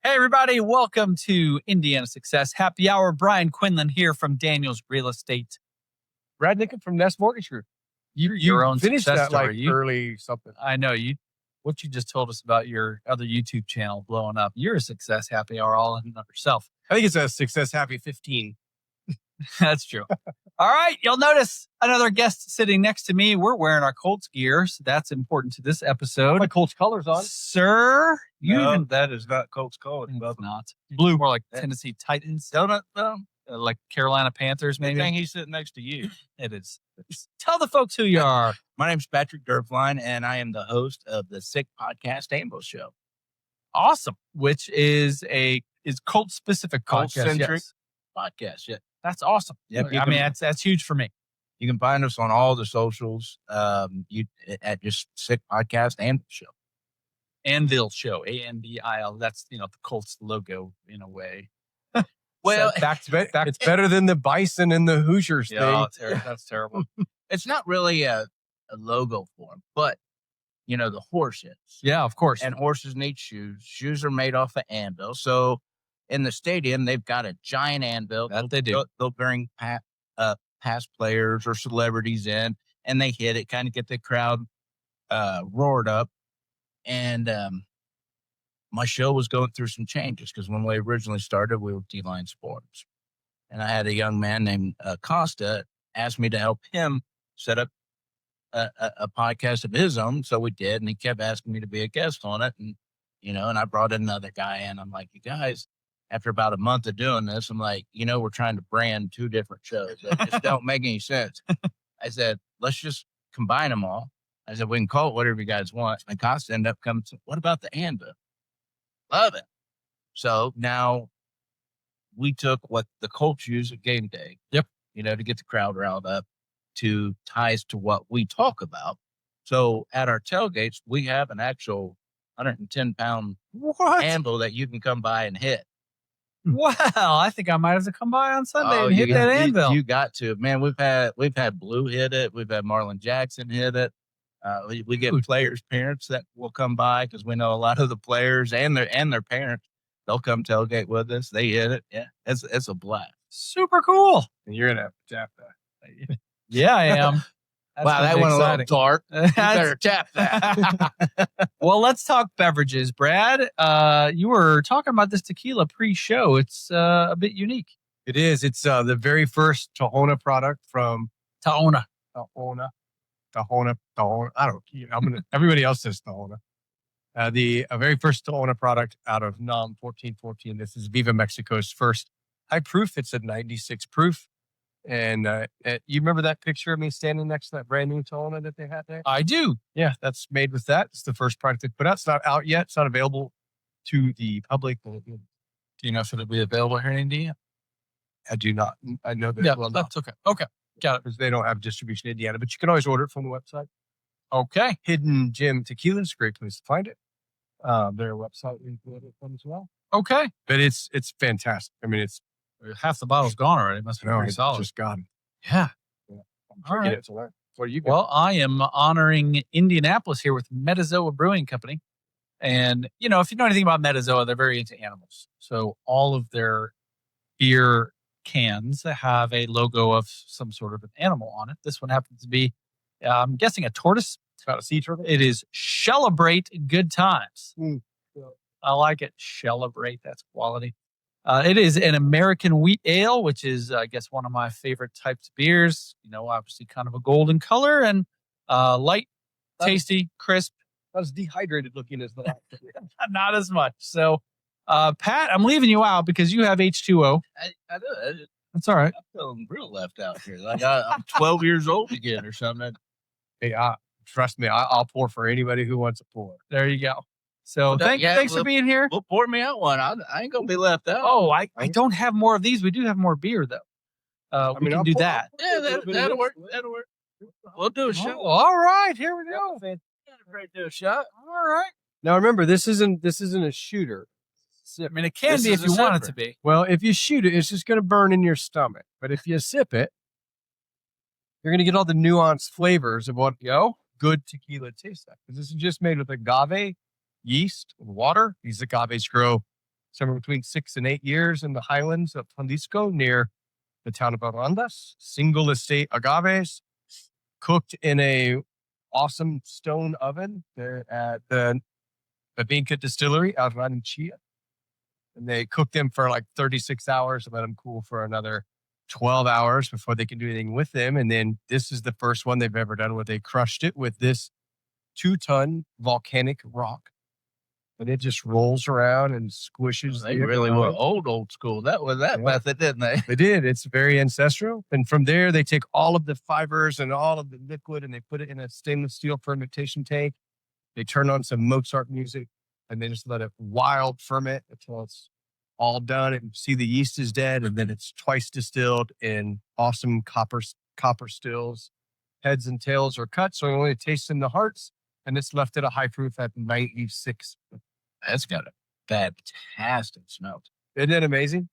Hey, everybody. Welcome to Indiana Success Happy Hour. Brian Quinlan here from Daniel's Real Estate. Brad Niccum from Nest Mortgage Group. Your own finished success that story. Early something. I know what you just told us about your other YouTube channel blowing up. You're a Success Happy Hour all in and of yourself. I think it's a Success Happy 15. That's true. All right. You'll notice another guest sitting next to me. We're wearing our Colts gear, so that's important to this episode. My Colts colors on. Sir, that is not Colts colors. It's not. Blue. More like Tennessee Titans. Donut, like Carolina Panthers, maybe. Good thing he's sitting next to you. It is. Tell the folks who you are. My name's Patrick Doerflein, and I am the host of the Sick podcast Anvil Show. Awesome. Which is Colts specific Colts-centric podcast. Yeah. That's awesome. Yep, I mean, that's huge for me. You can find us on all the socials at just Sick Podcast Anvil Show. Anvil Show, Anvil. That's the Colts logo in a way. Well, it's better than the Bison and the Hoosiers thing. That's terrible. It's not really a logo for them, but the horse is. Yeah, of course. And horses need shoes. Shoes are made off of anvil. So in the stadium, they've got a giant anvil. That they do. They'll bring past players or celebrities in, and they hit it, kind of get the crowd roared up. And my show was going through some changes because when we originally started, we were D-Line Sports. And I had a young man named Costa ask me to help him set up a podcast of his own. So we did, and he kept asking me to be a guest on it. And, and I brought another guy in. I'm like, you guys, after about a month of doing this, I'm like, we're trying to brand two different shows. That just don't make any sense. I said, let's just combine them all. I said, we can call it whatever you guys want. And Costa ended up coming to, what about the Anvil? Love it. So now we took what the Colts use at game day. Yep. To get the crowd riled up to ties to what we talk about. So at our tailgates, we have an actual 110-pound anvil that you can come by and hit. Wow. I think I might have to come by on Sunday and hit that anvil. You got to. Man, we've had Blue hit it. We've had Marlon Jackson hit it. We get players' parents that will come by because we know a lot of the players and their parents. They'll come tailgate with us. They hit it. Yeah, it's a blast. Super cool. And you're gonna have to tap that. Yeah, I am. Wow, that went a little dark. You better tap that. Well, let's talk beverages, Brad. You were talking about this tequila pre-show. It's a bit unique. It is. It's the very first Tahona product from Tahona. I don't. Everybody else says Tahona. The very first Tahona product out of NOM 1414. This is Viva Mexico's first high proof. It's a 96 proof. And you remember that picture of me standing next to that brand new Tahona that they had there? I do. Yeah, that's made with that. It's the first product they put out. It's not out yet. It's not available to the public. Do you know if it'll be available here in Indiana? I do not. I know that. Yeah, well, that's okay. Okay. Got it. Because they don't have distribution in Indiana, but you can always order it from the website. Okay. Hidden Gem Tequila is a great place to find it. Their website we can order it from as well. Okay. But it's fantastic. I mean, it's half the bottle's gone already. It must be pretty solid. Just gone. Yeah. All right. What are you got? Well, I am honoring Indianapolis here with Metazoa Brewing Company. And, if you know anything about Metazoa, they're very into animals. So all of their beer cans have a logo of some sort of an animal on it. This one happens to be, I'm guessing, a tortoise. It's got a sea turtle. It is Celebrate Good Times. Mm. I like it. Celebrate. That's quality. It is an American wheat ale, which is, I guess, one of my favorite types of beers. Obviously kind of a golden color and light, tasty, crisp. Not as dehydrated looking as the last. Not as much. So, Pat, I'm leaving you out because you have H2O. I do. That's all right. I'm feeling real left out here. Like I'm 12 years old again or something. Hey, trust me, I'll pour for anybody who wants a pour. There you go. So thanks for being here. Well, pour me out one. I ain't going to be left out. Oh, I don't have more of these. We do have more beer, though. We can do that. Yeah, that'll work. That'll work. We'll do a shot. Oh, all right. Here we go. Ready to do a shot. All right. Now, remember, this isn't a shooter. I mean, it can be if you want it to be. Well, if you shoot it, it's just going to burn in your stomach. But if you sip it, you're going to get all the nuanced flavors of what good tequila tastes like. Because this is just made with agave yeast, water. These agaves grow somewhere between 6 and 8 years in the highlands of Jalisco near the town of Arandas. Single estate agaves, cooked in a awesome stone oven there at the Babinka Distillery out of Ranchilla. And they cook them for like 36 hours and let them cool for another 12 hours before they can do anything with them. And then this is the first one they've ever done where they crushed it with this 2-ton volcanic rock. And it just rolls around and squishes. They really were old school. That was that method, didn't they? They did. It's very ancestral. And from there, they take all of the fibers and all of the liquid and they put it in a stainless steel fermentation tank. They turn on some Mozart music and they just let it wild ferment until it's all done. And see the yeast is dead. And then it's twice distilled in awesome copper stills. Heads and tails are cut. So it only tastes in the hearts. And it's left at a high proof at 96. That's got a fantastic smell. Isn't it amazing?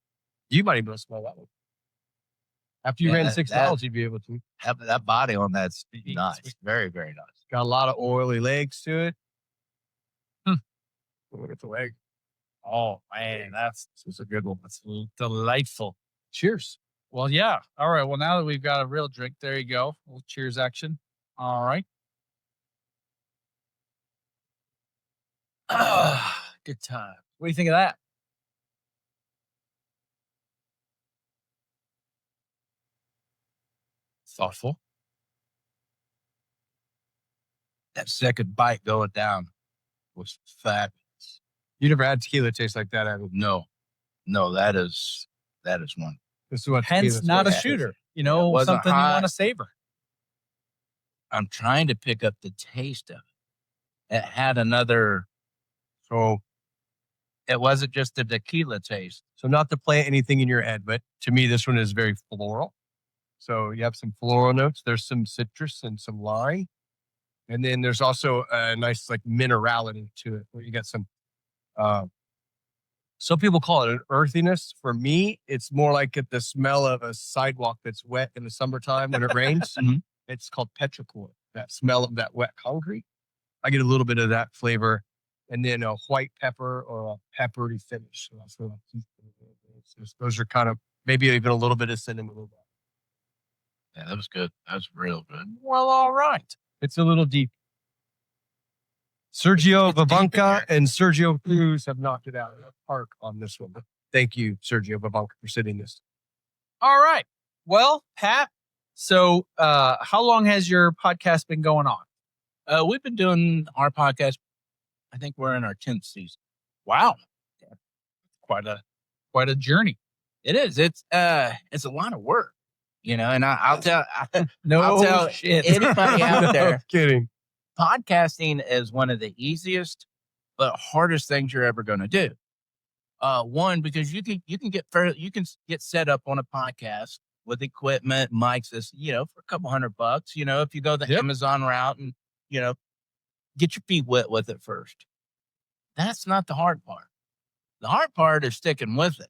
You might even smell that one. After you ran 6 miles, you'd be able to. That body on that's nice. Very, very nice. Got a lot of oily legs to it. Look at the leg. Oh, man, that's a good one. That's delightful. Cheers. Well, yeah. All right. Well, now that we've got a real drink, there you go. A little cheers action. All right. Good time. What do you think of that? Thoughtful. That second bite going down was fabulous. You never had tequila taste like that, have you? No, that is one. This is what Hence, not a like. shooter. You It know, wasn't something you hot. want to savor. I'm trying to pick up the taste of it. It had another, so it wasn't just the tequila taste. So not to plant anything in your head, but to me, this one is very floral. So you have some floral notes. There's some citrus and some lime. And then there's also a nice like minerality to it where you got some, some people call it an earthiness. For me, it's more like the smell of a sidewalk that's wet in the summertime when it rains. Mhm. It's called petrichor, that smell of that wet concrete. I get a little bit of that flavor. And then a white pepper or a peppery finish. So those are kind of maybe even a little bit of cinnamon. Yeah, that was good. That was real good. Well, all right. It's a little deep. Sergio It's deep in Babanca there. and Sergio Cruz have knocked it out of the park on this one. Thank you, Sergio Babanca, for sitting this. All right. Well, Pat, so how long has your podcast been going on? We've been doing our podcast. I think we're in our 10th season. Wow. Quite a journey. It is. It's a lot of work, you know. And I'll tell Shit. anybody out there, No kidding. podcasting is one of the easiest but hardest things you're ever going to do. One, because you can get set up on a podcast with equipment, mics, for a couple $100. If you go the Amazon route and get your feet wet with it first. That's not the hard part. The hard part is sticking with it.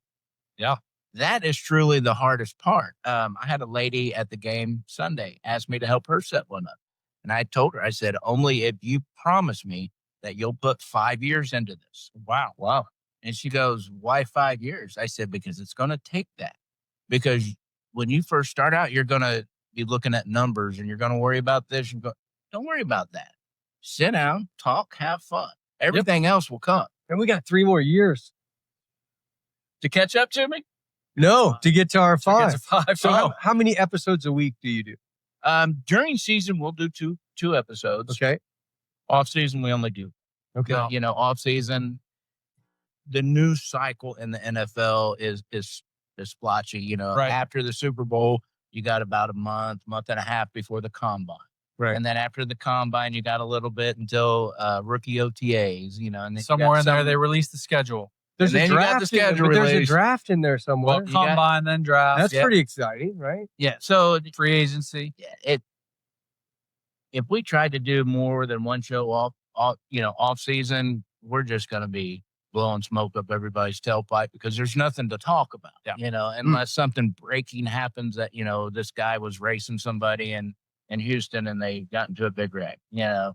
Yeah. That is truly the hardest part. I had a lady at the game Sunday ask me to help her set one up. And I told her, I said, only if you promise me that you'll put 5 years into this. Wow. And she goes, why 5 years? I said, because it's going to take that. Because when you first start out, you're going to be looking at numbers and you're going to worry about this. Don't worry about that. Sit down, talk, have fun. Everything else will come. And we got 3 more years. To catch up to me? No, to get to our To get 5. to 5. So how many episodes a week do you do? During season, we'll do two episodes. Okay. Off season, we only do. Okay. Off season, the news cycle in the NFL is splotchy. Right. After the Super Bowl, you got about a month and a half before the combine. Right. And then after the combine, you got a little bit until rookie OTAs, and then Somewhere in there, they released the schedule. There's And a then you got draft. the schedule There's a release. draft in there somewhere. Well, combine, then draft. That's pretty exciting, right? Yeah. So Free agency. if we tried to do more than one show off season, we're just going to be blowing smoke up everybody's tailpipe because there's nothing to talk about, unless something breaking happens that, this guy was racing somebody in Houston and they got into a big wreck, Yep.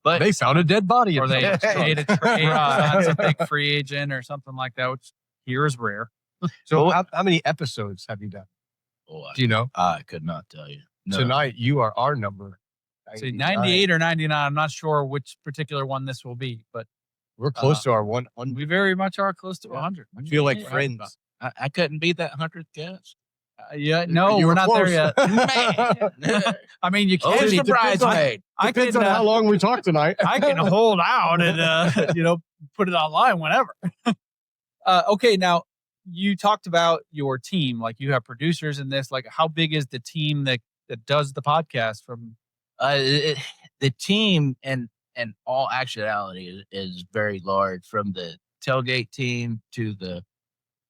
But They found a dead body. or in they someone's truck. made a trade on some big free agent or something like that, which here is rare. So Well, how many episodes have you done? oh, Do you know? I could not tell you. No. Tonight, you are our number. So 98 or 99. I'm not sure which particular one this will be, but We're close to our one. we very much are close to 100. I feel like Yeah. friends. I couldn't beat that 100th guest. Yeah, no, You we're were not there close. yet. Man. I mean, you Oh, can. it's the bridesmaid. I Depends can, on how long we talk tonight. I can hold out and put it online whenever. Okay, now you talked about your team, like you have producers in this. Like, how big is the team that does the podcast? From The team and all actuality is very large, from the tailgate team to the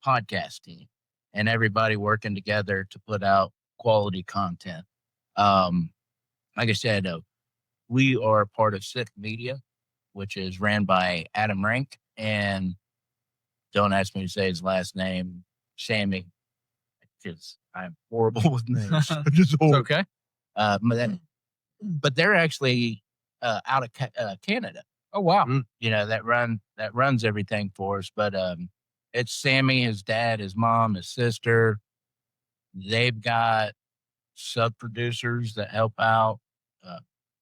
podcast team, and everybody working together to put out quality content. Like I said, we are part of Sick Media, which is ran by Adam Rank, and don't ask me to say his last name, Sammy, because I'm horrible with names. It's okay. But they're actually out of Canada. Oh wow. That runs everything for us. But it's Sammy, his dad, his mom, his sister. They've got sub producers that help out.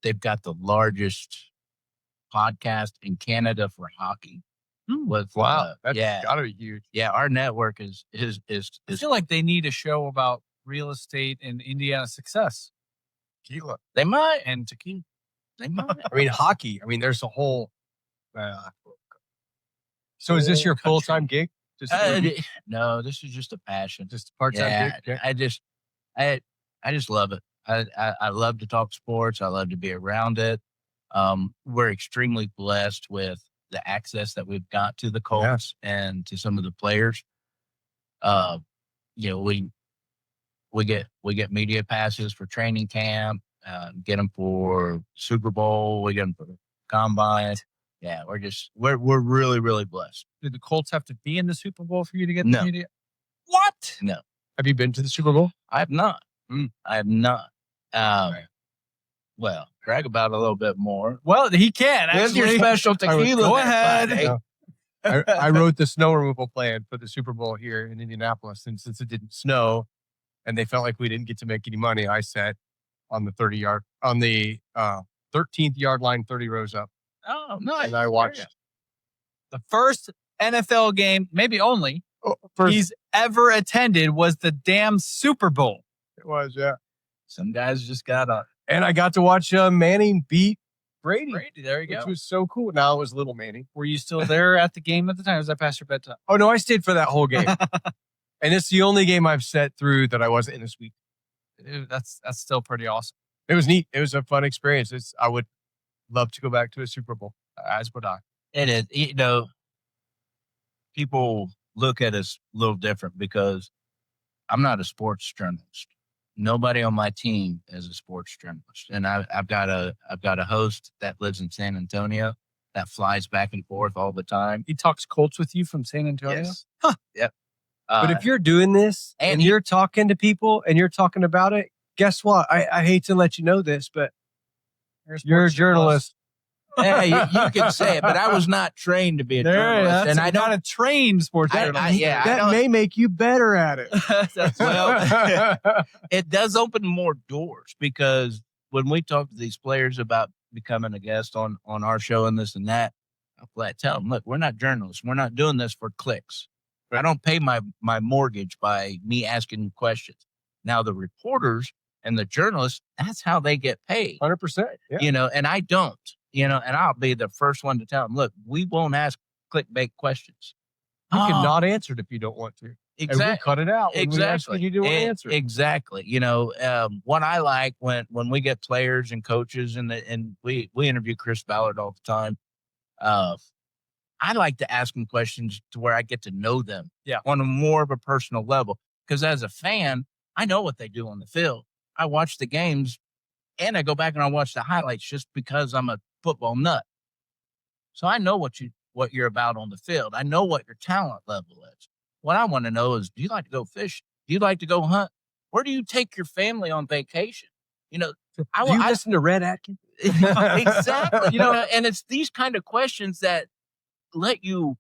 They've got the largest podcast in Canada for hockey. With That's yeah, gotta be huge. yeah, our network is I feel like they need a show about real estate and Indiana success. Tequila. they might. And tequila. They might. I mean, hockey. I mean, there's a whole. So is this your Whole full time gig? Just, No, this is just a passion. just part time Yeah, gig? I just love it. I love to talk sports. I love to be around it. We're extremely blessed with the access that we've got to the Colts and to some of the players. We get media passes for training camp, get them for Super Bowl, we get them for combine. Yeah, we're really, really blessed. Do the Colts have to be in the Super Bowl for you to get No. the media? What? No, Have you been to the Super Bowl? I have not. I have not. Right. Well, brag about it a little bit more. Well, he can. There's your Actually. special tequila. Go there, ahead. buddy. No. I wrote the snow removal plan for the Super Bowl here in Indianapolis, and since it didn't snow, and they felt like we didn't get to make any money, I sat on the 13th yard line, 30 rows up, Oh, nice. and I watched. The first NFL game, maybe only, First, he's ever attended was the damn Super Bowl. it was, yeah. Some guys just got a. And I got to watch Manning beat Brady, Brady, there you which go. was so cool. Now it was little Manning. Were you still there at the game at the time? Was that past your bedtime? Oh no, I stayed for that whole game, and it's the only game I've sat through that I wasn't in this week. That's still pretty awesome. It was neat. It was a fun experience. I would love to go back to a Super Bowl, as would I. It is. People look at us a little different because I'm not a sports journalist. Nobody on my team is a sports journalist, and I've got a host that lives in San Antonio that flies back and forth all the time. He talks Colts with you from San Antonio? Yes. Huh. Yep. But if you're doing this and you're talking to people and you're talking about it, guess what? I hate to let you know this, but you're a journalist. Hey, you can say it, but I was not trained to be a journalist, and I not don't. a trained sports journalist. That may make you better at it. Well, it does open more doors, because when we talk to these players about becoming a guest on our show and this and that, I'll flat tell them, look, we're not journalists. We're not doing this for clicks. I don't pay my mortgage by me asking questions. Now, the reporters and the journalists, that's how they get paid. 100%. Yeah. And I don't, and I'll be the first one to tell them, look, we won't ask clickbait questions. You cannot answer it if you don't want to. And we cut it out. When we ask you to answer. Exactly. What I like when we get players and coaches and we interview Chris Ballard all the time. I like to ask them questions to where I get to know them on a more of a personal level. Because as a fan, I know what they do on the field. I watch the games and I go back and I watch the highlights just because I'm a football nut. So I know what you're about on the field. I know what your talent level is. What I want to know is, do you like to go fish? Do you like to go hunt? Where do you take your family on vacation? Do you listen to Red Atkins? Exactly. And it's these kind of questions that let you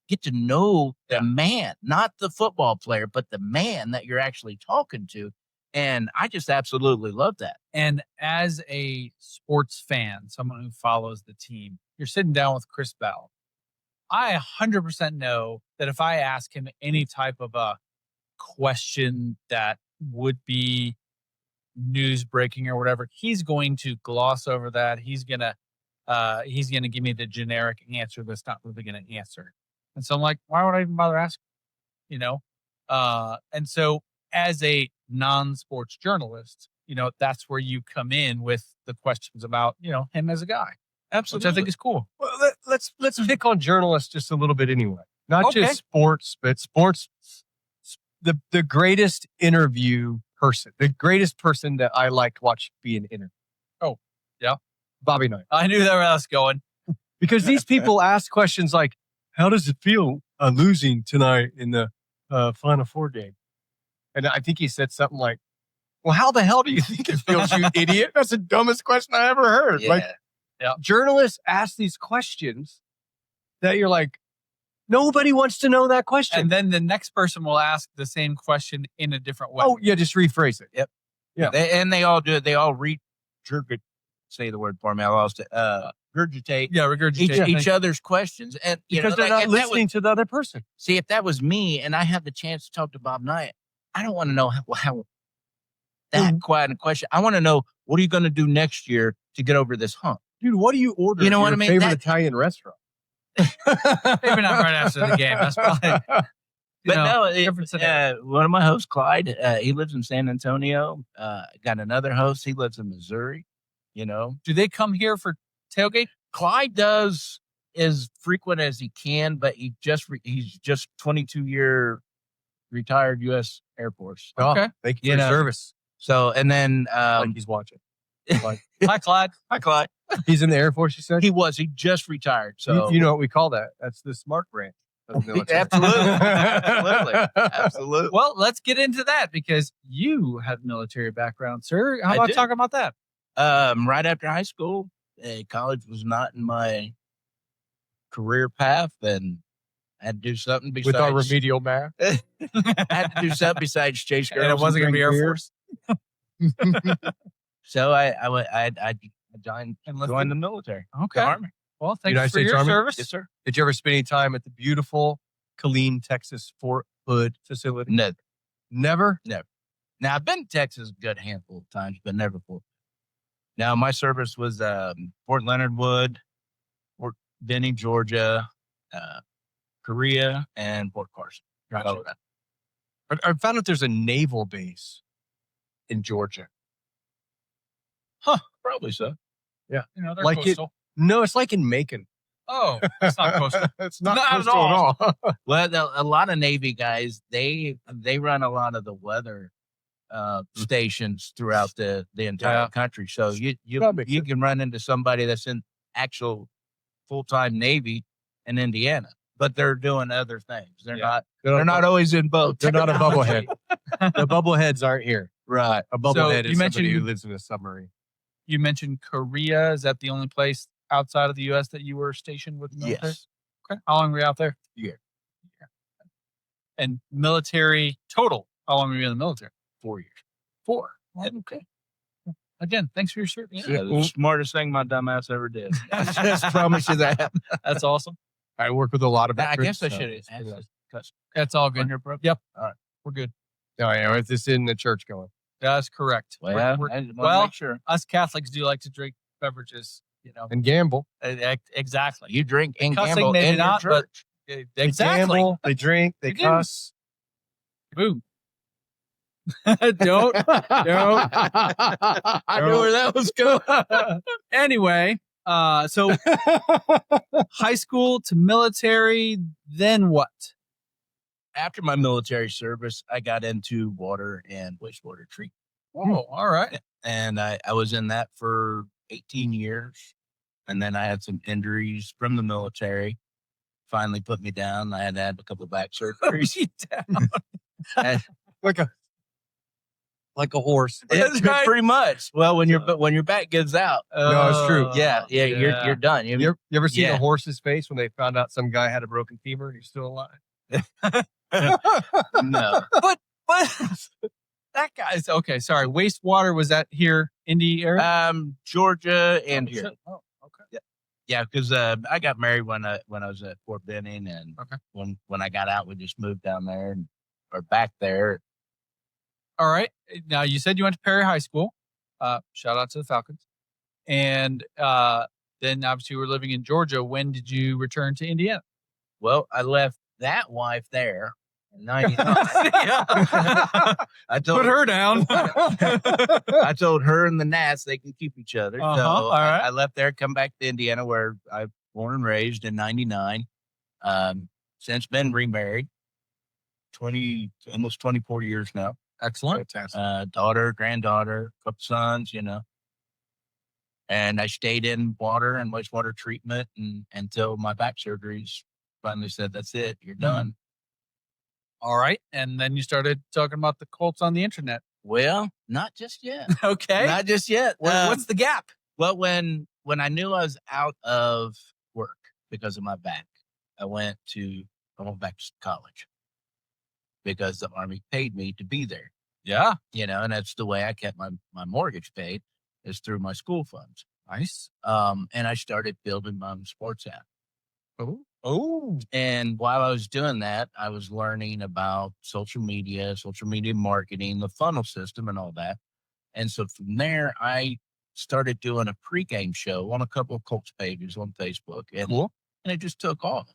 get to know the man, not the football player, but the man that you're actually talking to. And I just absolutely love that. And as a sports fan, someone who follows the team, you're sitting down with Chris Ballard. I 100% know that if I ask him any type of a question that would be news breaking or whatever, he's going to gloss over that. He's gonna give me the generic answer that's not really gonna answer. And so I'm like, why would I even bother asking? And so as a non-sports journalist, that's where you come in with the questions about, him as a guy. Absolutely. Which I think is cool. Well, let's pick on journalists just a little bit anyway. Not just sports, but sports. The greatest interview person, the greatest person that I like to watch be an interview. Oh, yeah. Bobby Knight. I knew where I was going. Because these people ask questions like, how does it feel losing tonight in the Final Four game? And I think he said something like, well, how the hell do you think it feels, you idiot? That's the dumbest question I ever heard. Journalists ask these questions that you're like, nobody wants to know that question. And then the next person will ask the same question in a different way. Oh, yeah, just rephrase it. Yep. Yeah. They all do it. They all say the word for me. I lost it. Regurgitate. Yeah, regurgitate. Each other's questions. And because they're not listening to the other person. See, if that was me and I had the chance to talk to Bob Knight, I don't want to know how that quiet a question. I want to know, what are you going to do next year to get over this hump? Dude, what do you order? You know what I mean? Favorite Italian restaurant? Maybe not right after the game. That's probably. One of my hosts, Clyde, he lives in San Antonio. Got another host. He lives in Missouri. Do they come here for tailgate? Clyde does as frequent as he can, but he's just 22-year retired U.S. Air Force. Okay, thank you for your service. So, and then like he's watching. Hi, Clyde. Hi, Clyde. He's in the Air Force, you said? He just retired. So you know what we call that? That's the smart branch. Absolutely. Well, let's get into that because you have military background, sir. How about talking about that? Right after high school, college was not in my career path, and I had to do something besides with our remedial math. I had to do something besides chase girls. And it wasn't going to be Air Force. So I joined the military. Okay. The Army. Well, thanks for your service. Yes, sir. Did you ever spend any time at the beautiful Killeen, Texas Fort Hood facility? No. Never? Never. Now, I've been to Texas a good handful of times, but never Fort. Now, my service was Fort Leonard Wood, Fort Benning, Georgia, Korea, and Fort Carson. Gotcha. I found out there's a naval base in Georgia. Huh. Probably so. Yeah. They're like coastal. No, it's like in Macon. Oh, it's not coastal. It's not coastal at all. Well, a lot of Navy guys, they run a lot of the weather stations throughout the entire country. So you can run into somebody that's in actual full-time Navy in Indiana, but they're doing other things. They're not always in boats. They're not a bubblehead. The bubbleheads aren't here. Right. A bubblehead is somebody who lives in a submarine. You mentioned Korea. Is that the only place outside of the U.S. that you were stationed with the military? Yes. Okay. How long were you out there? Yeah. And military total, how long were you in the military? 4 years. 4. Okay. Again, thanks for your service. Yeah, the smartest thing my dumb ass ever did. I just promise you that. That's awesome. I work with a lot of veterans. I guess I should have. That's all good. Yep. All right. We're good. Oh, yeah. Is this in the church going? That's correct. Well, I want to make sure. Us Catholics do like to drink beverages, and gamble. Exactly. You drink and cussing, gamble maybe in not, your church. But They exactly. gamble, they drink, they cuss. Boom. Don't. I knew where that was going. Anyway, so high school to military, then what? After my military service, I got into water and wastewater treatment. Oh, all right. And I was in that for 18 years. And then I had some injuries from the military. Finally put me down. I had to have a couple of back surgeries. Down. like like a horse. That's right. Pretty much. Well, when your back gives out, No, it's true. yeah, you're done. You ever seen Yeah. a horse's face when they found out some guy had a broken femur and he's still alive? No. But that guy's okay. Sorry, wastewater was that here, Indy area? Georgia and here. shit. Oh, okay. Yeah, because I got married when I was at Fort Benning, and when I got out, we just moved down there or back there. All right. Now you said you went to Perry High School. Shout out to the Falcons. And then obviously you were living in Georgia. When did you return to Indiana? Well, I left that wife there in 99. I told Put her down. I told her and the Nats they can keep each other. So all right. I left there, come back to Indiana, where I was born and raised in 99. Since been remarried, almost 24 years now. Excellent. Daughter, granddaughter, couple sons, And I stayed in water and wastewater treatment until my back surgeries finally said, that's it, you're done. All right. And then you started talking about the Colts on the internet. Well, not just yet. Okay. Not just yet. What's the gap? Well, when I knew I was out of work because of my back, I went back to college because the Army paid me to be there. Yeah. And that's the way I kept my mortgage paid, is through my school funds. Nice. And I started building my own sports app. Oh. And while I was doing that, I was learning about social media marketing, the funnel system and all that. And so from there, I started doing a pregame show on a couple of Colts pages on Facebook. And it just took off.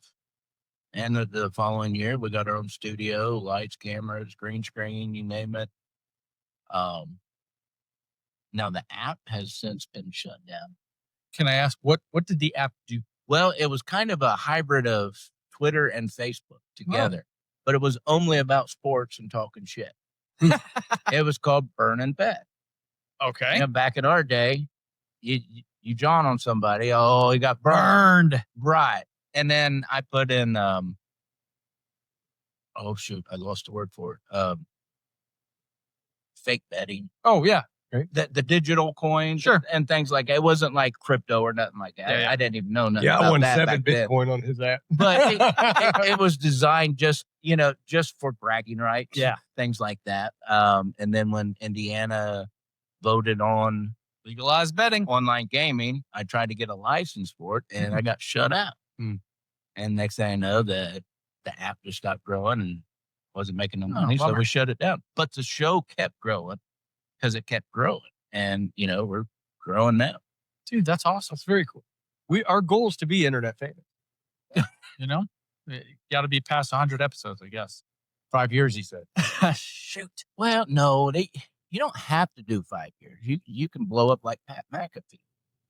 And the following year, we got our own studio, lights, cameras, green screen, you name it. Now the app has since been shut down. Can I ask what did the app do? Well, it was kind of a hybrid of Twitter and Facebook together, but it was only about sports and talking shit. It was called Burn and Bet. Okay. Back in our day, you John on somebody, oh, he got burned. Right. And then I put in, oh shoot, I lost the word for it. Fake betting. Oh, yeah. The digital coins and things like that. It wasn't like crypto or nothing like that. Yeah. I didn't even know nothing Yeah, about I won that 7 back then. Bitcoin on his app. But it was designed just for bragging rights. Yeah. Things like that. And then when Indiana voted on Legalized betting. online gaming, I tried to get a license for it and I got shut out. And next thing I know, the app just stopped growing and wasn't making no money. So we shut it down. But the show kept growing because it kept growing. And, we're growing now. Dude, that's awesome. That's very cool. Our goal is to be internet famous. You got to be past 100 episodes, I guess. 5 years, he said. Shoot. Well, no, you don't have to do 5 years. You can blow up like Pat McAfee.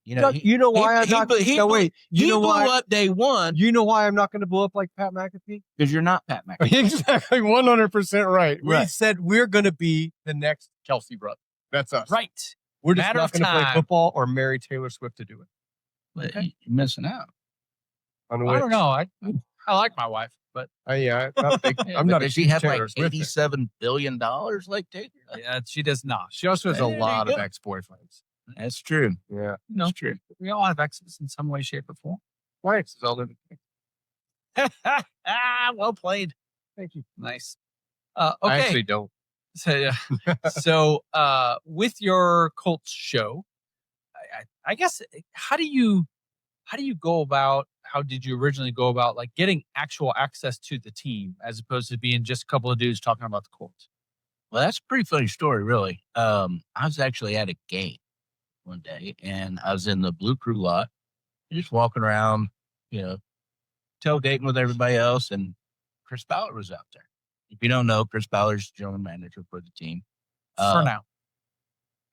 You know why I'm not? No, wait. You know why? Blew up day one You know why I'm not going to blow up like Pat McAfee? because you're not Pat McAfee. Exactly, 100% right. We Right. said we're going to be the next Kelsey brother. That's us. Right. We're just Matter not of going to play time. football or marry Taylor Swift to do it. But Okay. you're missing out. On the I way. don't know. I like my wife, but Yeah, I'm not a big, Yeah, I'm not a Does she huge have Taylor like Swift fan. $87 billion like Taylor? yeah, she does not. She also has a There you lot of go. ex-boyfriends. That's true. Yeah. No, That's true. we all have exes in some way, shape, or form. My ex is all in. Well played. Thank you. Nice. I Okay. actually don't. So, with your Colts show, I guess how did you go about? How did you originally go about like getting actual access to the team as opposed to being just a couple of dudes talking about the Colts? Well, that's a pretty funny story, really. I was actually at a game one day, and I was in the Blue Crew lot, just walking around, tailgating with everybody else, and Chris Ballard was out there. If you don't know, Chris Ballard's general manager for the team. For now,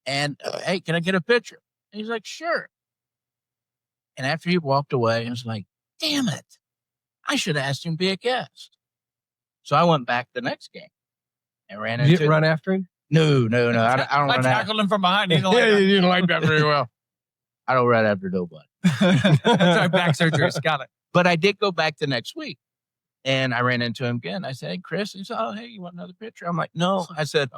And, hey, can I get a picture? And he's like, sure. And after he walked away, I was like, damn it. I should have asked him to be a guest. So I went back the next game and ran You into didn't run after him? No. I don't I run after. tackled him from behind. He didn't Yeah, like you didn't like that very well. I don't run after nobody. that. That's our back surgery. Got it. But I did go back the next week. And I ran into him again. I said, hey, Chris. He said, oh, hey, you want another picture? I'm like, no. I said,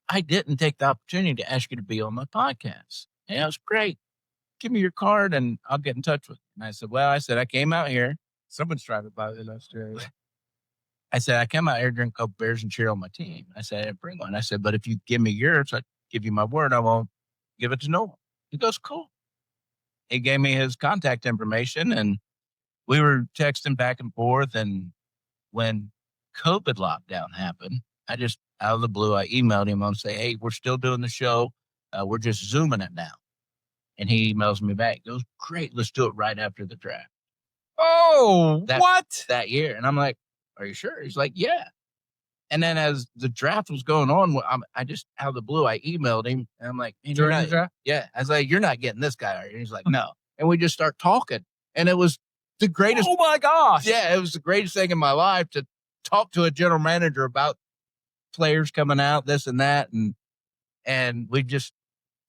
I didn't take the opportunity to ask you to be on my podcast. And that was great. Give me your card and I'll get in touch with you. And I said, well, I came out here. Someone's driving by in Australia. I said, I came out here, drink a couple beers and cheer on my team. I said, I'd bring one. I said, but if you give me yours, I give you my word, I won't give it to no one. He goes, cool. He gave me his contact information and we were texting back and forth. And when COVID lockdown happened, I just out of the blue, I emailed him and say, hey, we're still doing the show. We're just Zooming it now. And he emails me back. He goes, great. Let's do it right after the draft. Oh, what? That year. And I'm like, are you sure? He's like, yeah. And then as the draft was going on, I just out of the blue, I emailed him and I'm like, During the draft? Yeah. I was like, you're not getting this guy, are you? And he's like, no. And we just start talking. And it was the greatest. Oh my gosh. Yeah. It was the greatest thing in my life to talk to a general manager about players coming out, this and that. And we just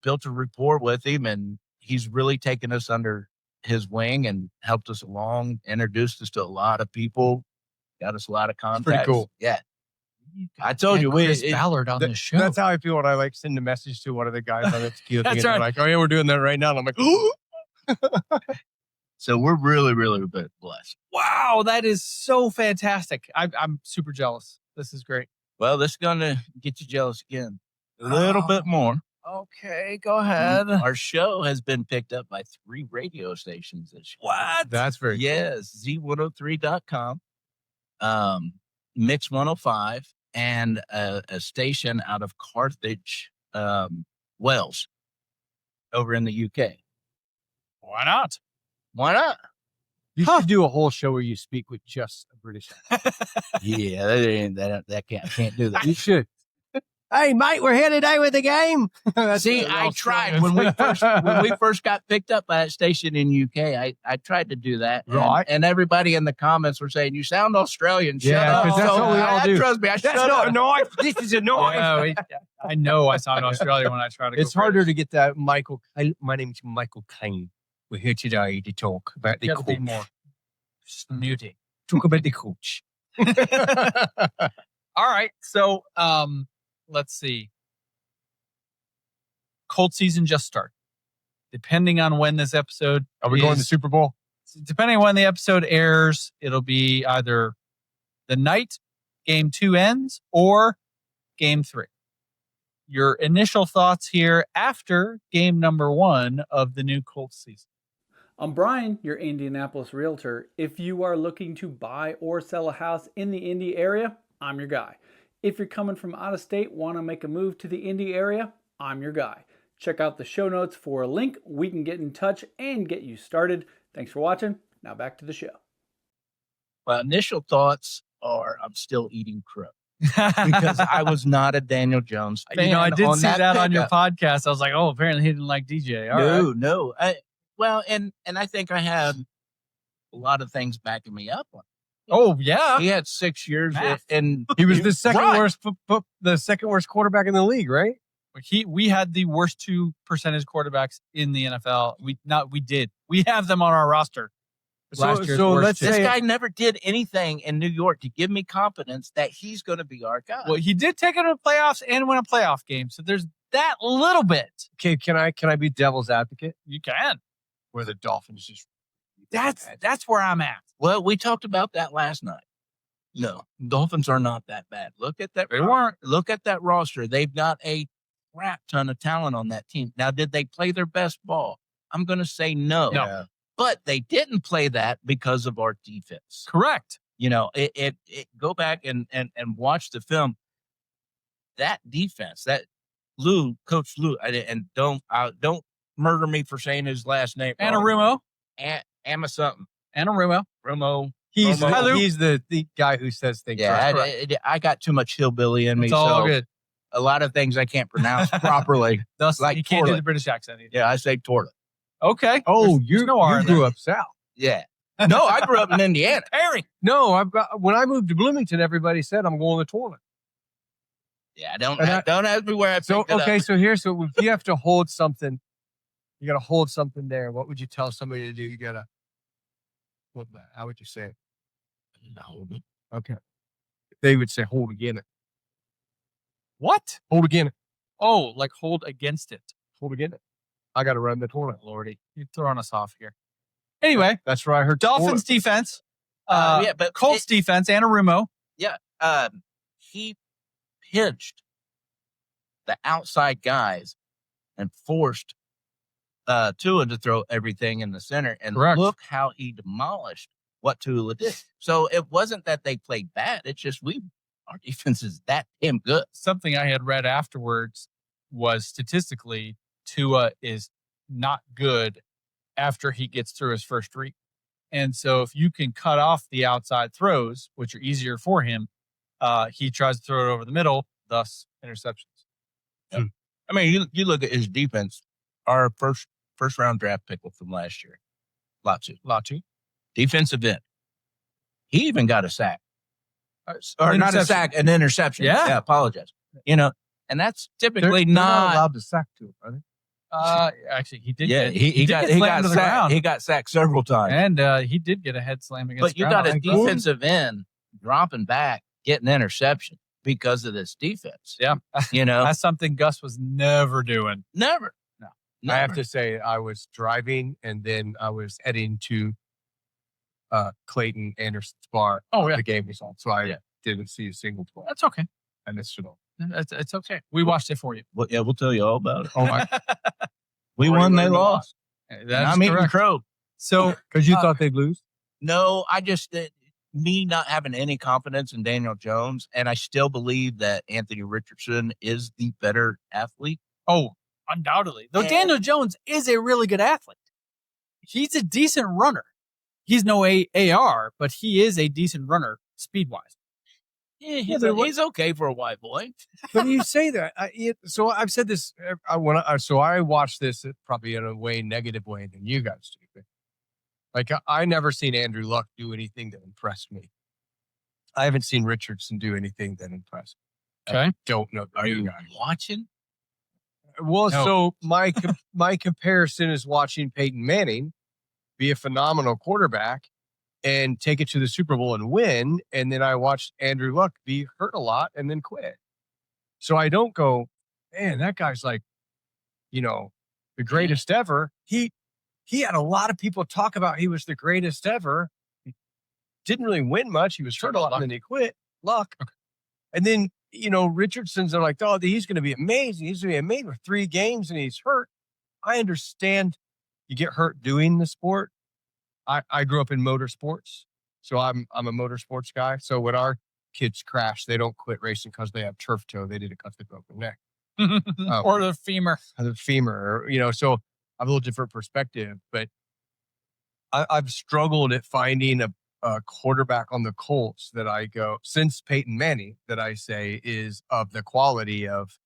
built a rapport with him and he's really taken us under his wing and helped us along, introduced us to a lot of people, got us a lot of contacts. Pretty cool. Yeah. I told you, Chris Ballard on the show. That's how I feel when I like send a message to one of the guys on the tequila thing. That's They're right. like, oh yeah, we're doing that right now. And I'm like, ooh. So we're really, really blessed. Wow, that is so fantastic. I'm super jealous. This is great. Well, this is going to get you jealous again. A little bit more. Okay, go ahead. Our show has been picked up by 3 radio stations this year. What? That's very Yes, Z103.com, Mix 105, and a station out of Carthage, Wales, over in the UK. Why not? Why not? You should do a whole show where you speak with just a British accent. Yeah, that can't do that. You should. Hey, mate, we're here today with the game. See, I tried when we first got picked up by that station in UK. I tried to do that, Right. And everybody in the comments were saying, "You sound Australian." Shut Yeah, up. 'cause that's what we all do. Trust me, I That's shut not up. a knife. This is a knife. Yeah, I know I sound Australian when I try to go It's harder British. to get that Michael. My name's Michael Kane. We're here today to talk about the You gotta be coach. more snooty. Talk about the coach. All right. So let's see. Colts season just started. Depending on when this episode Are we going to the Super Bowl? depending on when the episode airs, it'll be either the night game 2 ends or game 3. Your initial thoughts here after game number 1 of the new Colts season. I'm Brian, your Indianapolis realtor. If you are looking to buy or sell a house in the Indy area, I'm your guy. If you're coming from out of state, want to make a move to the Indy area, I'm your guy. Check out the show notes for a link. We can get in touch and get you started. Thanks for watching. Now back to the show. Well, initial thoughts are I'm still eating crow because I was not a Daniel Jones fan. I did on see that on your pickup. podcast. I was like, oh, apparently he didn't like DJ. All right. No. Well, and I think I had a lot of things backing me up on. Oh, yeah. He had 6 years, Math. and He was the second Right. worst quarterback in the league, right? We had the worst 2 percentage quarterbacks in the NFL. We have them on our roster. Last year's so worst let's 2. This say guy never did anything in New York to give me confidence that he's going to be our guy. Well, he did take it to the playoffs and win a playoff game. So there's that little bit. okay, can I be devil's advocate? You can. Where the Dolphins just That's where I'm at. Well, we talked about that last night. No, Dolphins are not that bad. Look at that. They weren't. Look at that roster. They've got a crap ton of talent on that team. Now, did they play their best ball? I'm going to say no. No. But they didn't play that because of our defense. Correct. You know, it go back and watch the film. That defense, that Coach Lou, and don't murder me for saying his last name. Anarumo. Ama something. Anarumo. Romo. he's Romo. he's the guy who says things. Yeah, first. I got too much hillbilly in me. It's all so good. a lot of things I can't pronounce properly. Thus, like you can't do toilet. the British accent either. Yeah, I say toilet. Okay. Oh, There's no R you in grew there. up south. Yeah. No, I grew up in Indiana. Harry. No, when I moved to Bloomington, everybody said I'm going to the toilet. Yeah, don't And ask me where I So picked it okay, up. so if you have to hold something, you got to hold something there. What would you tell somebody to do? You got to hold that. How would you say it? Okay. They would say hold again. What? Hold again. Oh, like hold against it. Hold again. I got to run the tournament. Lordy, you're throwing us off here. Anyway, that's where I heard Dolphins defense. But Colts defense, Anarumo. He pinched the outside guys and forced Tua to throw everything in the center. And Correct. Look how he demolished what Tua did. So it wasn't that they played bad. It's just our defense is that damn good. Something I had read afterwards was statistically Tua is not good after he gets through his first read. And so if you can cut off the outside throws, which are easier for him, he tries to throw it over the middle, thus interceptions. Yep. I mean, you look at his defense, our first round draft pick from last year, Latu, defensive end. He even got a sack. Or not a sack, an interception. Yeah. Yeah, apologize. And that's typically they're not not allowed to sack Tua, are they? Actually, he did. Yeah, he got sacked. sacked. He got sacked several times. And he did get a head slam against. But you got a defensive end dropping back, getting interception because of this defense. Yeah, Never. that's something Gus was never doing. Never. I have to say, I was driving and then I was heading to Clayton Anderson's bar. Oh, yeah. The game was on, so I didn't see a single play. That's okay. I missed it all. It's okay. We watched it for you. Well, yeah, we'll tell you all about it. Oh my! We won, they lost. That's I'm eating correct. crow. So, Because you thought they'd lose. No, I just me not having any confidence in Daniel Jones, and I still believe that Anthony Richardson is the better athlete. oh, undoubtedly. Though Daniel Jones is a really good athlete. He's a decent runner. He's no AR, but he is a decent runner speed-wise. Yeah, he's okay for a white boy. But you say that. So I've said this. I watched this probably in a way negative way than you guys do. Like I never seen Andrew Luck do anything that impressed me. I haven't seen Richardson do anything that impressed me. Okay. I don't know. Are you watching? Well, No. so my comparison is watching Peyton Manning be a phenomenal quarterback and take it to the Super Bowl and win. And then I watched Andrew Luck be hurt a lot and then quit. So I don't go, man, that guy's like, the greatest ever. He had a lot of people talk about he was the greatest ever. He didn't really win much. He was hurt a lot and then he quit. Luck. Okay. And then, Richardson's are like, oh, he's going to be amazing. He's going to be amazing with 3 games and he's hurt. I understand you get hurt doing the sport. I grew up in motorsports, so I'm a motorsports guy. So when our kids crash, they don't quit racing because they have turf toe. They did it because they broke their neck. Or the femur. The femur, so I have a little different perspective, but I've struggled at finding a quarterback on the Colts that I go, since Peyton Manning, that I say is of the quality of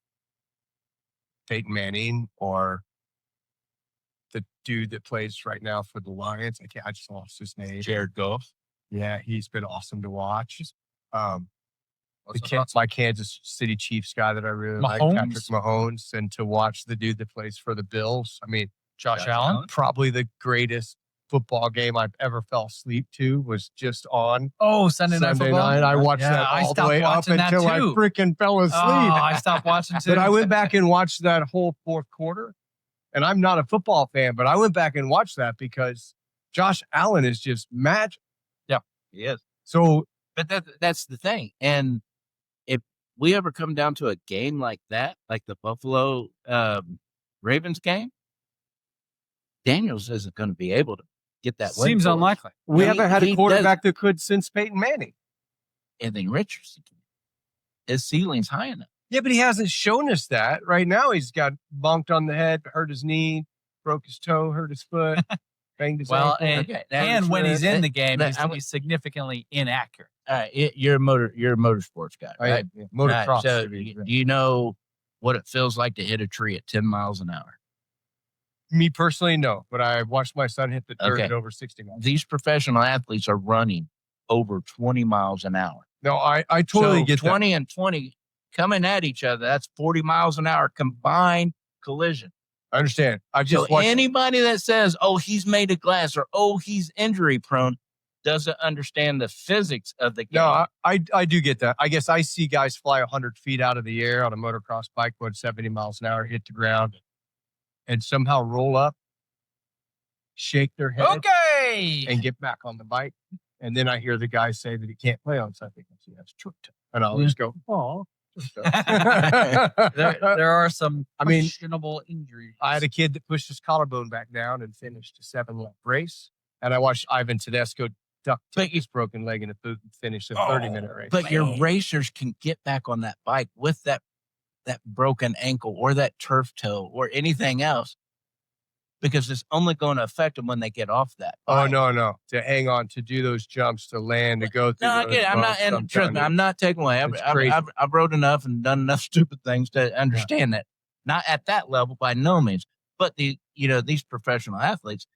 Peyton Manning or the dude that plays right now for the Lions. I just lost his name. Jared Goff. Yeah, he's been awesome to watch. My Kansas City Chiefs guy that I really like, Patrick Mahomes, and to watch the dude that plays for the Bills. I mean, Josh Allen. Probably the greatest football game I've ever fell asleep to was just on Sunday night football. I watched that all the way up until I freaking fell asleep. I stopped watching too. But I went back and watched that whole fourth quarter. And I'm not a football fan, but I went back and watched that because Josh Allen is just magic. Yeah, he is. So, but that's the thing. And if we ever come down to a game like that, like the Buffalo Ravens game, Daniels isn't going to be able to get that win. Seems unlikely. We haven't had a quarterback that could since Peyton Manning. Anthony Richardson. His ceiling's high enough. Yeah, but he hasn't shown us that. Right now, he's got bonked on the head, hurt his knee, broke his toe, hurt his foot, banged his ankle. And when he's in the game, he's significantly inaccurate. All right, you're a motorsports guy, right? Yeah. Motocross. Right, so do you know what it feels like to hit a tree at 10 miles an hour? Me personally, no. But I watched my son hit the dirt at over 60 miles. These professional athletes are running over 20 miles an hour. No, I totally get 20 that. and 20 coming at each other. That's 40 miles an hour combined collision. I understand. I just anybody that says, oh, he's made of glass or, oh, he's injury prone, doesn't understand the physics of the game. No, I do get that. I guess I see guys fly 100 feet out of the air on a motocross bike going 70 miles an hour, hit the ground, and somehow roll up, shake their head, Okay. and get back on the bike. And then I hear the guy say that he can't play on Sunday because he has choked. And I always go, oh. there are some questionable injuries. I had a kid that pushed his collarbone back down and finished a 7-lap race. And I watched Ivan Tedesco duck his broken leg in a boot and finish a 30-minute race. But your racers can get back on that bike with that broken ankle or that turf toe or anything else, because it's only going to affect them when they get off that bike. Oh, no. To hang on, to do those jumps, to land, to go through. No, I get it. I'm not, and trust me, I'm not taking away. I've rode enough and done enough stupid things to understand that. Not at that level by no means, but these professional athletes,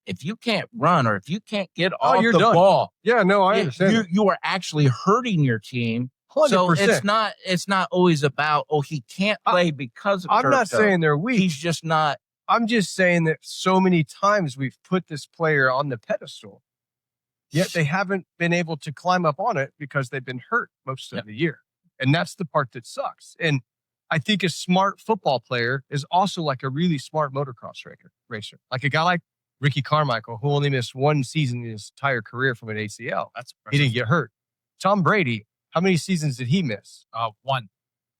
if you can't run or if you can't get off the ball, yeah, no, I understand. You are actually hurting your team. 100%. So it's not always about, he can't play because of I'm not saying they're weak. He's just not. I'm just saying that so many times we've put this player on the pedestal, yet they haven't been able to climb up on it because they've been hurt most of the year. And that's the part that sucks. And I think a smart football player is also like a really smart motocross racer. Like a guy like Ricky Carmichael, who only missed one season in his entire career from an ACL. That's impressive. He didn't get hurt. Tom Brady, how many seasons did he miss? 1.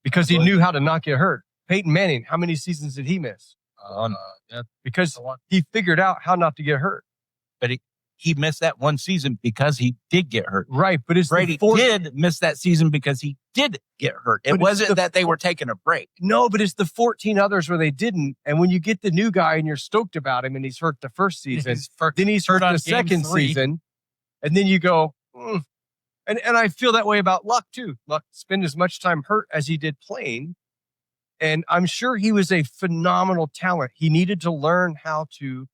Because he knew how to not get hurt. Peyton Manning, how many seasons did he miss? Because he figured out how not to get hurt. But he missed that one season because he did get hurt. Right. But Brady did miss that season because he did get hurt. It wasn't that they were taking a break. No, but it's the 14 others where they didn't. And when you get the new guy and you're stoked about him and he's hurt the first season, then he's hurt the second season. And then you go, And I feel that way about Luck too. Luck spent as much time hurt as he did playing. And I'm sure he was a phenomenal talent. He needed to learn how to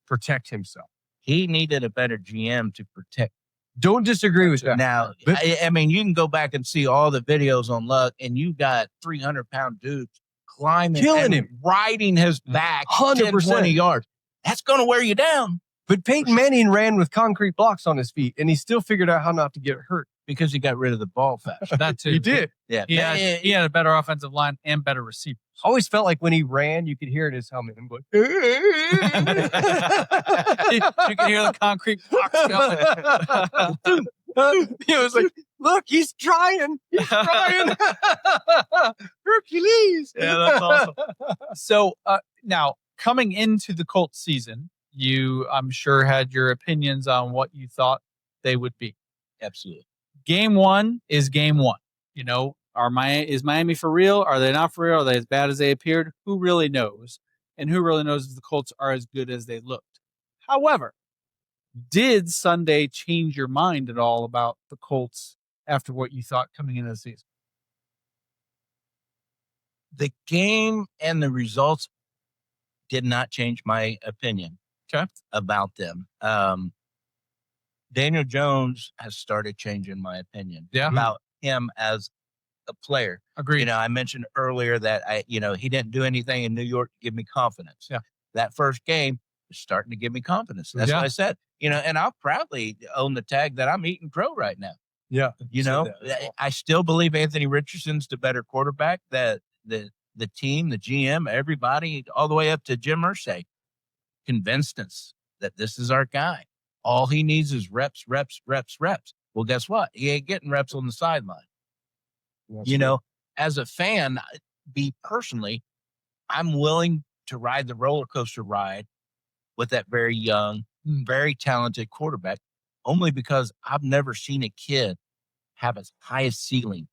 protect himself. He needed a better GM to protect. Don't disagree with that. Now, I mean, you can go back and see all the videos on Luck, and you got 300-pound dudes climbing, killing him, riding his back 100%. 10, 20 yards. That's going to wear you down. But Peyton Manning ran with concrete blocks on his feet, and he still figured out how not to get hurt. Because he got rid of the ball fast. That too. He did. Yeah. He had a better offensive line and better receivers. I always felt like when he ran, you could hear in his helmet him going, you could hear the concrete blocks going. He was like, look, he's trying. He's trying. Hercules. Yeah, that's awesome. So now, coming into the Colts season, you, I'm sure, had your opinions on what you thought they would be. Absolutely. Game 1 is game 1. You know, is Miami for real? Are they not for real? Are they as bad as they appeared? Who really knows? And who really knows if the Colts are as good as they looked? However, did Sunday change your mind at all about the Colts after what you thought coming into the season? The game and the results did not change my opinion about them. Daniel Jones has started changing my opinion about him as a player. Agreed. You know, I mentioned earlier that he didn't do anything in New York to give me confidence. Yeah. That first game is starting to give me confidence. That's what I said. You know, and I'll proudly own the tag that I'm eating crow right now. Yeah. You know, I still believe Anthony Richardson's the better quarterback. That the team, the GM, everybody, all the way up to Jim Irsay, convinced us that this is our guy. All he needs is reps. Well, guess what? He ain't getting reps on the sideline. You know, as a fan, personally, I'm willing to ride the roller coaster ride with that very young, very talented quarterback, only because I've never seen a kid have as high a ceiling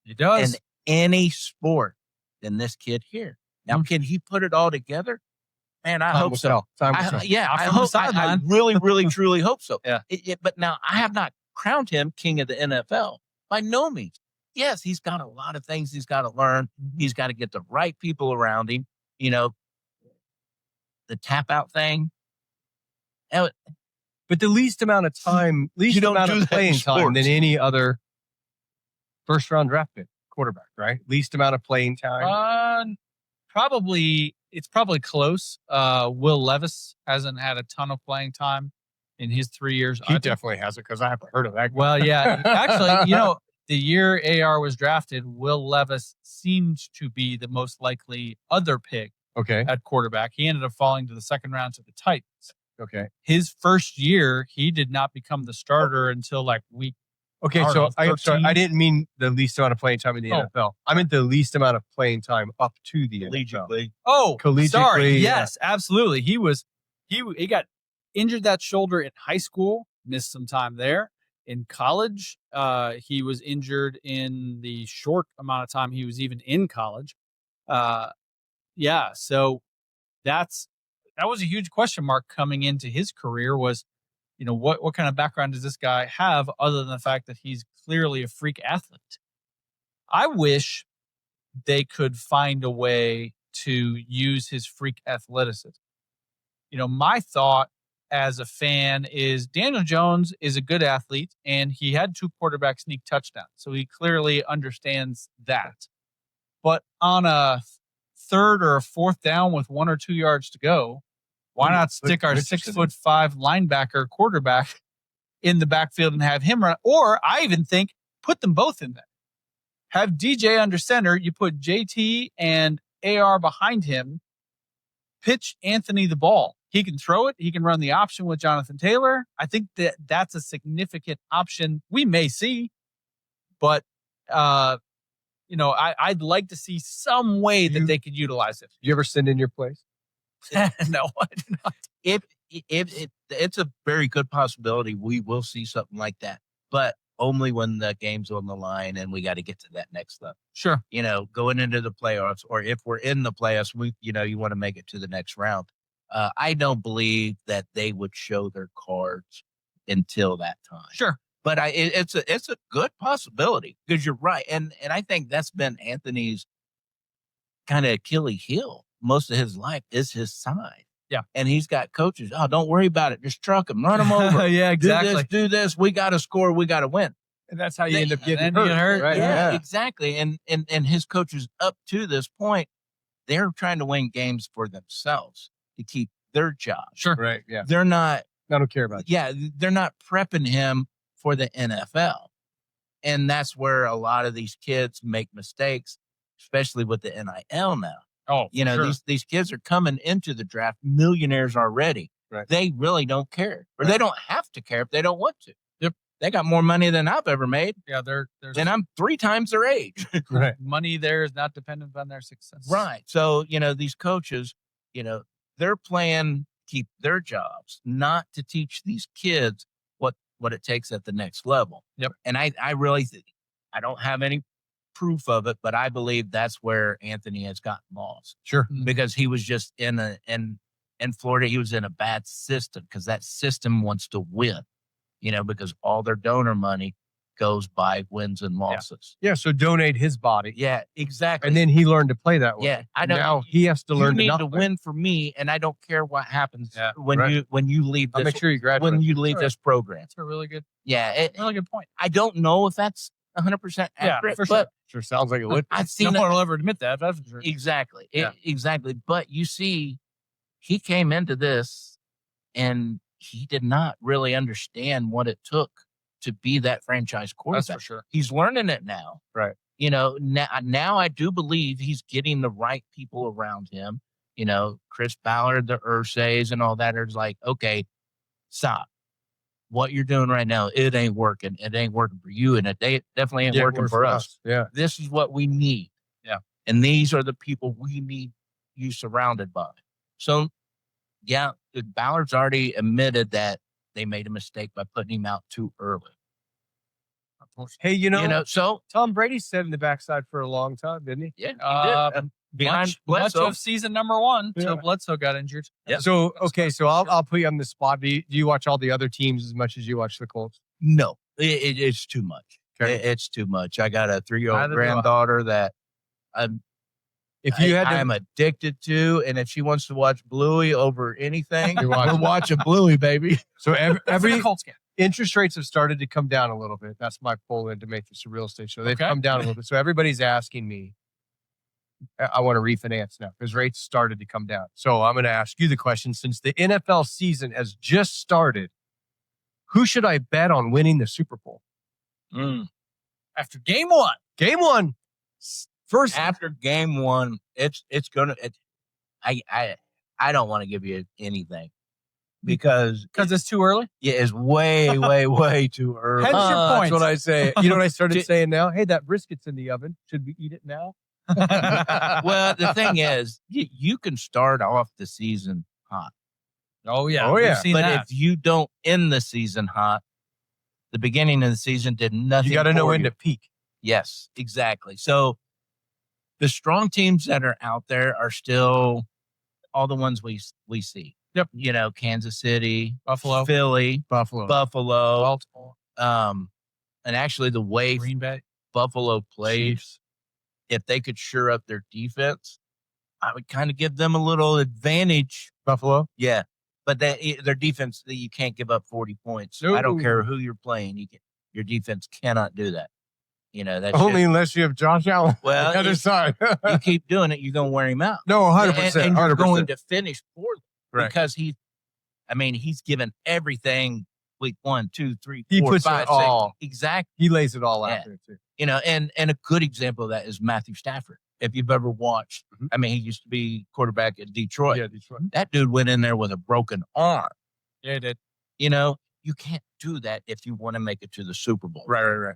in any sport than this kid here. Now, can he put it all together? Man, I hope so. I really, really, truly hope so. Yeah. But now I have not crowned him king of the NFL by no means. Yes, he's got a lot of things he's got to learn. He's got to get the right people around him. You know, the tap out thing. But the least amount of time, amount of playing time than any other first round draft pick quarterback, right? Least amount of playing time. It's probably close. Will Levis hasn't had a ton of playing time. in his 3 years. He definitely has it because I haven't heard of that. Well, yeah. Actually, the year AR was drafted, Will Levis seemed to be the most likely other pick Okay. at quarterback. He ended up falling to the second round to the Titans. Okay. His first year, he did not become the starter until like week. Okay. I don't know, So I didn't mean the least amount of playing time in the NFL. I meant the least amount of playing time up to the NFL. Collegiately. Sorry. Yeah. Yes, absolutely. He got injured that shoulder in high school, missed some time there. In college, he was injured in the short amount of time he was even in college. So that was a huge question mark coming into his career was, what kind of background does this guy have other than the fact that he's clearly a freak athlete? I wish they could find a way to use his freak athleticism. My thought as a fan is Daniel Jones is a good athlete and he had 2 quarterback sneak touchdowns. So he clearly understands that. But on a third or a fourth down with 1 or 2 yards to go, why not stick our 6'5" linebacker quarterback in the backfield and have him run? Or I even think put them both in there. Have DJ under center. You put JT and AR behind him. Pitch Anthony the ball. He can throw it. He can run the option with Jonathan Taylor. I think that's a significant option we may see. But, I'd like to see some way that they could utilize it. You ever send in your plays? No, I do not. It's a very good possibility we will see something like that, but only when the game's on the line and we got to get to that next level. Sure. Going into the playoffs, or if we're in the playoffs, you want to make it to the next round. I don't believe that they would show their cards until that time. Sure. But it's a good possibility because you're right. And I think that's been Anthony's kind of Achilles heel. Most of his life is his side. Yeah. And he's got coaches. Oh, don't worry about it. Just truck him, run him over. Yeah, exactly. Do this. We got to score. We got to win. And that's how you end up getting hurt. Right? Yeah, exactly. And his coaches up to this point, they're trying to win games for themselves to keep their job. Sure. Right. Yeah. They're not. I don't care about it. Yeah. They're not prepping him for the NFL. And that's where a lot of these kids make mistakes, especially with the NIL now. Oh, sure. These kids are coming into the draft millionaires already. Right. They really don't care, or they don't have to care if they don't want to. Yep. They got more money than I've ever made. Yeah, and I'm 3 times their age. Right. Money there is not dependent on their success. Right. So, these coaches, they're playing to keep their jobs, not to teach these kids what it takes at the next level. Yep. And I really I don't have any proof of it, but I believe that's where Anthony has gotten lost. Sure. Because he was just in Florida, he was in a bad system because that system wants to win, because all their donor money goes by wins and losses. Yeah. So donate his body. Yeah, exactly. And then he learned to play that way. Yeah, I know. Now he has to learn you need to to win for me, and I don't care what happens when right. you leave. I'll this, make sure you graduate. when you leave this program. That's a really good point. I don't know if that's 100% accurate, for sure. Sure sounds like it would. I've seen no one will ever admit that. That's for sure. Exactly. Yeah. Exactly. But you see, he came into this and he did not really understand what it took to be that franchise quarterback. That's for sure. He's learning it now. Right. Now I do believe he's getting the right people around him. Chris Ballard, the Ursays and all that are like, okay, stop. What you're doing right now, it ain't working. It ain't working for you. And it definitely ain't working for us. Yeah. This is what we need. Yeah. And these are the people we need you surrounded by. So, yeah, Ballard's already admitted that they made a mistake by putting him out too early. Hey, so Tom Brady sat in the backside for a long time, didn't he? yeah, he did. Behind much Bledsoe. of season number 1 till Yeah. Bledsoe got injured. Yeah. So, okay. So I'll put you on the spot. Do you watch all the other teams as much as you watch the Colts? No, it's too much. Okay. It's too much. I got a 3-year-old Neither do I. granddaughter that If you had to, I'm addicted to, and if she wants to watch Bluey over anything, You're we're watching Bluey, baby. so Every every Colts game. interest rates have started to come down a little bit. That's my pull into Matrix of Real Estate. So they've Okay. come down a little bit. So everybody's asking me, I want to refinance now because rates started to come down. So I'm going to ask you the question, since the NFL season has just started Who should I bet on winning the Super Bowl? After game one. Game one. First. After game one, I don't want to give you anything because it's too early. Yeah, it's way, way too early. Hence your point. That's what I say. You know what I started saying now? Hey, that brisket's in the oven. Should we eat it now? Well, the thing is, you can start off the season hot. Oh yeah. Oh, yeah. We've seen But that. if you don't end the season hot, the beginning of the season did nothing. You got to know for when you. to peak. Yes, exactly. So the strong teams that are out there are still all the ones we see. Yep. You know, Kansas City, Buffalo. Philly, Buffalo. Baltimore. And actually the way Green Bay. Buffalo plays, Chiefs. if they could shore up their defense, I would kind of give them a little advantage. Buffalo. Yeah. But their defense, you can't give up 40 points. No. I don't care who you're playing. Your defense cannot do that. You know, that's Only unless you have Josh Allen Well, on the other side. you keep doing it, you're going to wear him out. No, 100%. And you're 100%. going to finish poorly Right. because he's given everything week 1, 2, 3, He 4, puts 5, it 6. all. Exactly. He lays it all Yeah. out there, too. You know, and a good example of that is Matthew Stafford. If you've ever watched, he used to be quarterback at Detroit. Yeah, Detroit. That dude went in there with a broken arm. Yeah, he did. You know, you can't do that if you want to make it to the Super Bowl. Right.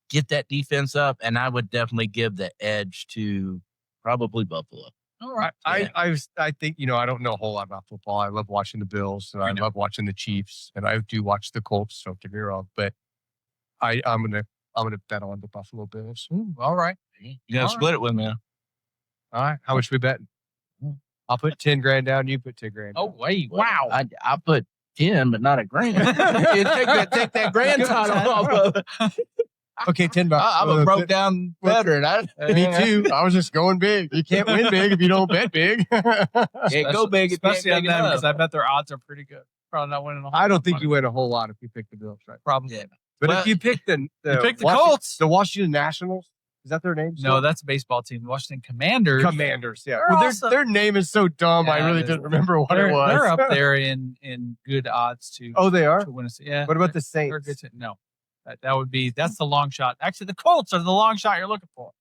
Get that defense up, and I would definitely give the edge to probably Buffalo. All right. I think, I don't know a whole lot about football. I love watching the Bills, and I love watching the Chiefs, and I do watch the Colts, don't get me wrong. But I'm gonna bet on the Buffalo Bills. All right. You got to split it with me. All right. How much we betting? I'll put 10 grand down. You put 10 grand down. Oh, wait. Wow. I put 10, but not a grand. take that grand title off of it. Okay, $10. I'm a broke down veteran. Me too. I was just going big. You can't win big if you don't bet big. Yeah, go big. Especially on them, because I bet their odds are pretty good. Probably not winning a whole I don't lot think of you money. win a whole lot if you pick the Bills, right? Probably. Yeah. But Well, if you pick the Colts. the Washington Nationals, is that their name? No, that's a baseball team. Washington Commanders. Commanders. Yeah, They're well, also- their name is so dumb. I Yeah, really it is. didn't remember what they're, it was. They're up there in good odds to. Oh, they are. To win yeah. What about the They're Saints? good to, no, that's the long shot. Actually, the Colts are the long shot you're looking for.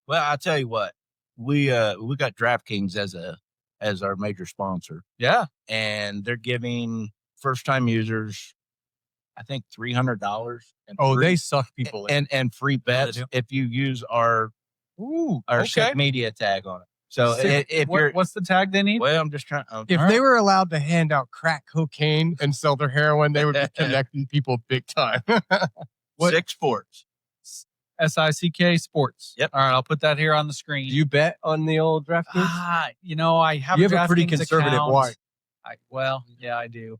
Well, I'll tell you what. We got DraftKings as our major sponsor, Yeah. and they're giving first time users, I think $300. Oh, they suck people in. and free bets do. if you use our Okay. Sick Media tag on it. So if you're what's the tag they need? well, I'm just trying. If All they right. were allowed to hand out crack cocaine and sell their heroin, they would be connecting people big time. What- 6 Sports. SICK Sports. Yep. All right, I'll put that here on the screen. Do you bet on the old DraftKings? I have. You have a pretty DraftKings conservative account. wife. Yeah, I do.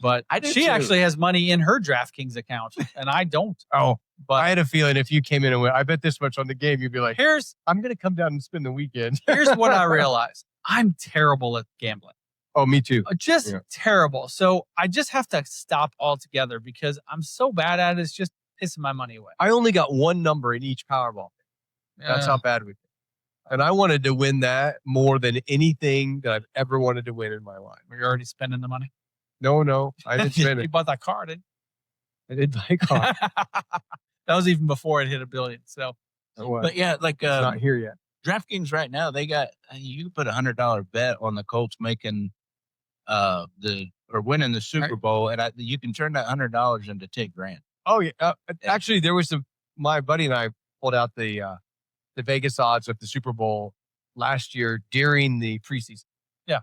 But I do she too. actually has money in her DraftKings account, and I don't. Oh, But I had a feeling if you came in and went, I bet this much on the game, you'd be like, here's I'm going to come down and spend the weekend. here's what I realized. I'm terrible at gambling. Oh, me too. Just Yeah. terrible. So I just have to stop altogether because I'm so bad at it. It's just pissing my money away. I only got one number in each Powerball. That's how bad we did. And I wanted to win that more than anything that I've ever wanted to win in my life. You're already spending the money. No, I didn't spend You it. bought that car, didn't I did buy a you? car. That was even before it hit $1 billion. So Well, But yeah, like it's not here yet. DraftKings right now, they got you can put $100 bet on the Colts making winning the Super Bowl, and you can turn that $100 into $10,000. Oh yeah. Actually, there was my buddy and I pulled out the Vegas odds of the Super Bowl last year during the preseason. Yeah.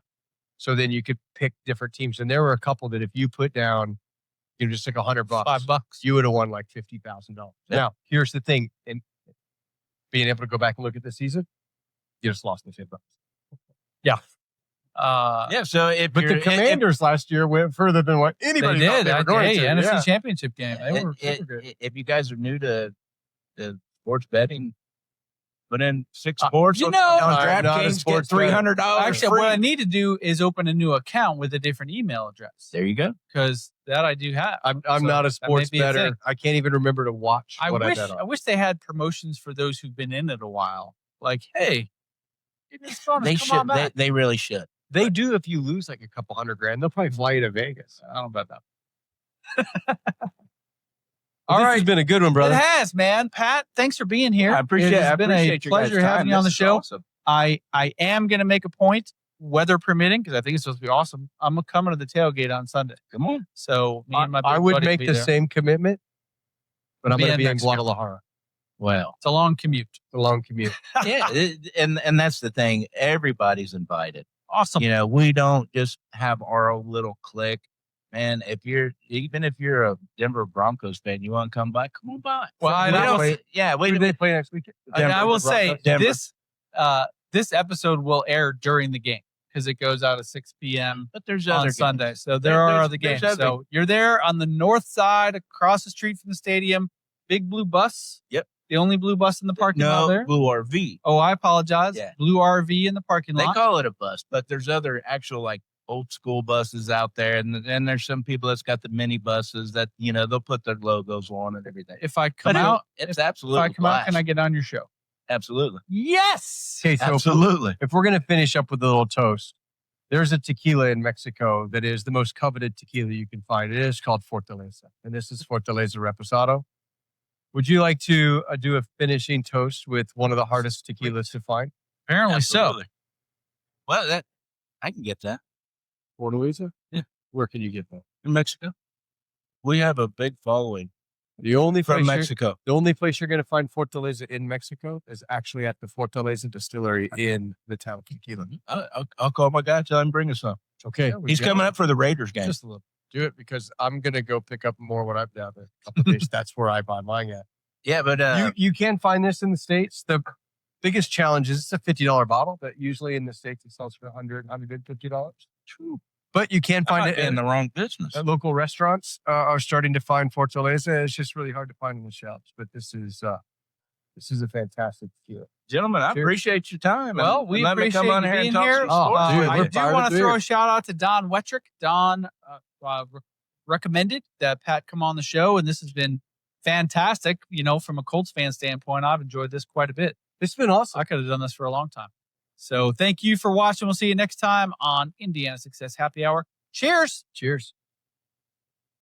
So then you could pick different teams, and there were a couple that if you put down, just like $100, $5. you would have won like $50,000. Yeah. Now, here's the thing, and being able to go back and look at the season, you just lost the $10. Yeah. Yeah, so But the Commanders last year went further than what They anybody did. thought they were going to. NFC Yeah. Championship game. They were super good. if you guys are new to sports betting, put in 6 Sports you on know, I'm not a DraftKings, sports get bettor. $300 Actually, free. what I need to do is open a new account with a different email address There you go. because that I do have. I'm So not a that sports may be a bettor. thing. I can't even remember to watch I what wish I bet on. I wish they had promotions for those who've been in it a while. Like, hey, it's fun. They Come on should. back. They really should. They do if you lose like a couple $100,000. They'll probably fly you to Vegas. I don't bet that. All right, it's been a good one, brother. It has, man. Pat, thanks for being here. I appreciate it. It's I been appreciate a your guys' pleasure having time. you on the This is show. awesome. I am going to make a point, weather permitting, because I think it's supposed to be awesome. I'm coming to the tailgate on Sunday. Come on. So me and my I big would buddy make will be the there. same commitment, but I'm going to be in Mexico. Guadalajara. Well, It's a long commute. A long commute. yeah, and that's the thing. Everybody's invited. Awesome. You know, we don't just have our own little clique. Man, if you're a Denver Broncos fan, you want to come by, come on by. Well, we and I don't. will- Yeah, Who do we they play next week? And I will say Denver. this episode will air during the game because it goes out at 6 p.m. But there's on other Sunday. games. So there are There's- other there's games. other- So you're there on the north side, across the street from the stadium. Big blue bus. Yep. The only blue bus in the parking lot No, there. Blue RV. Oh, I apologize. Yeah. Blue RV in the parking They lot. call it a bus, but there's other actual like old school buses out there, and then there's some people that's got the mini buses that they'll put their logos on and everything. If I come But out, it's if absolutely. I come out, can I get on your show? Absolutely, Yes. Okay, so absolutely. if we're going to finish up with a little toast, there's a tequila in Mexico that is the most coveted tequila you can find. It is called Fortaleza, and this is Fortaleza Reposado. Would you like to do a finishing toast with one of the hardest tequilas to find? Apparently so. Absolutely. Well, I can get that Fortaleza? Yeah. Where can you get that? in Mexico. We have a big following The only from place Mexico. The only place you're going to find Fortaleza in Mexico is actually at the Fortaleza distillery in the town of Tequila. I'll call my guy, tell him bring us some. Okay. He's coming up for the Raiders game. Just a little. Do it because I'm going to go pick up more when I'm down there. A couple of days. That's where I buy mine at. Yeah, but You can find this in the States. The biggest challenge is it's a $50 bottle, but usually in the States it sells for $150. True. But you can I find might it be in the wrong business. at local restaurants are starting to find Fortaleza. It's just really hard to find in the shelves. But this is a fantastic tequila. Gentlemen, I Cheers. appreciate your time. Well, and we let me appreciate come on you here being and talk here. some sports. dude, I we're do fired want up to throw here. a shout out to Don Wettrick. Don recommended that Pat come on the show, and this has been fantastic. From a Colts fan standpoint, I've enjoyed this quite a bit. It's been awesome. I could have done this for a long time. So thank you for watching. We'll see you next time on Indiana Success Happy Hour. Cheers. Cheers.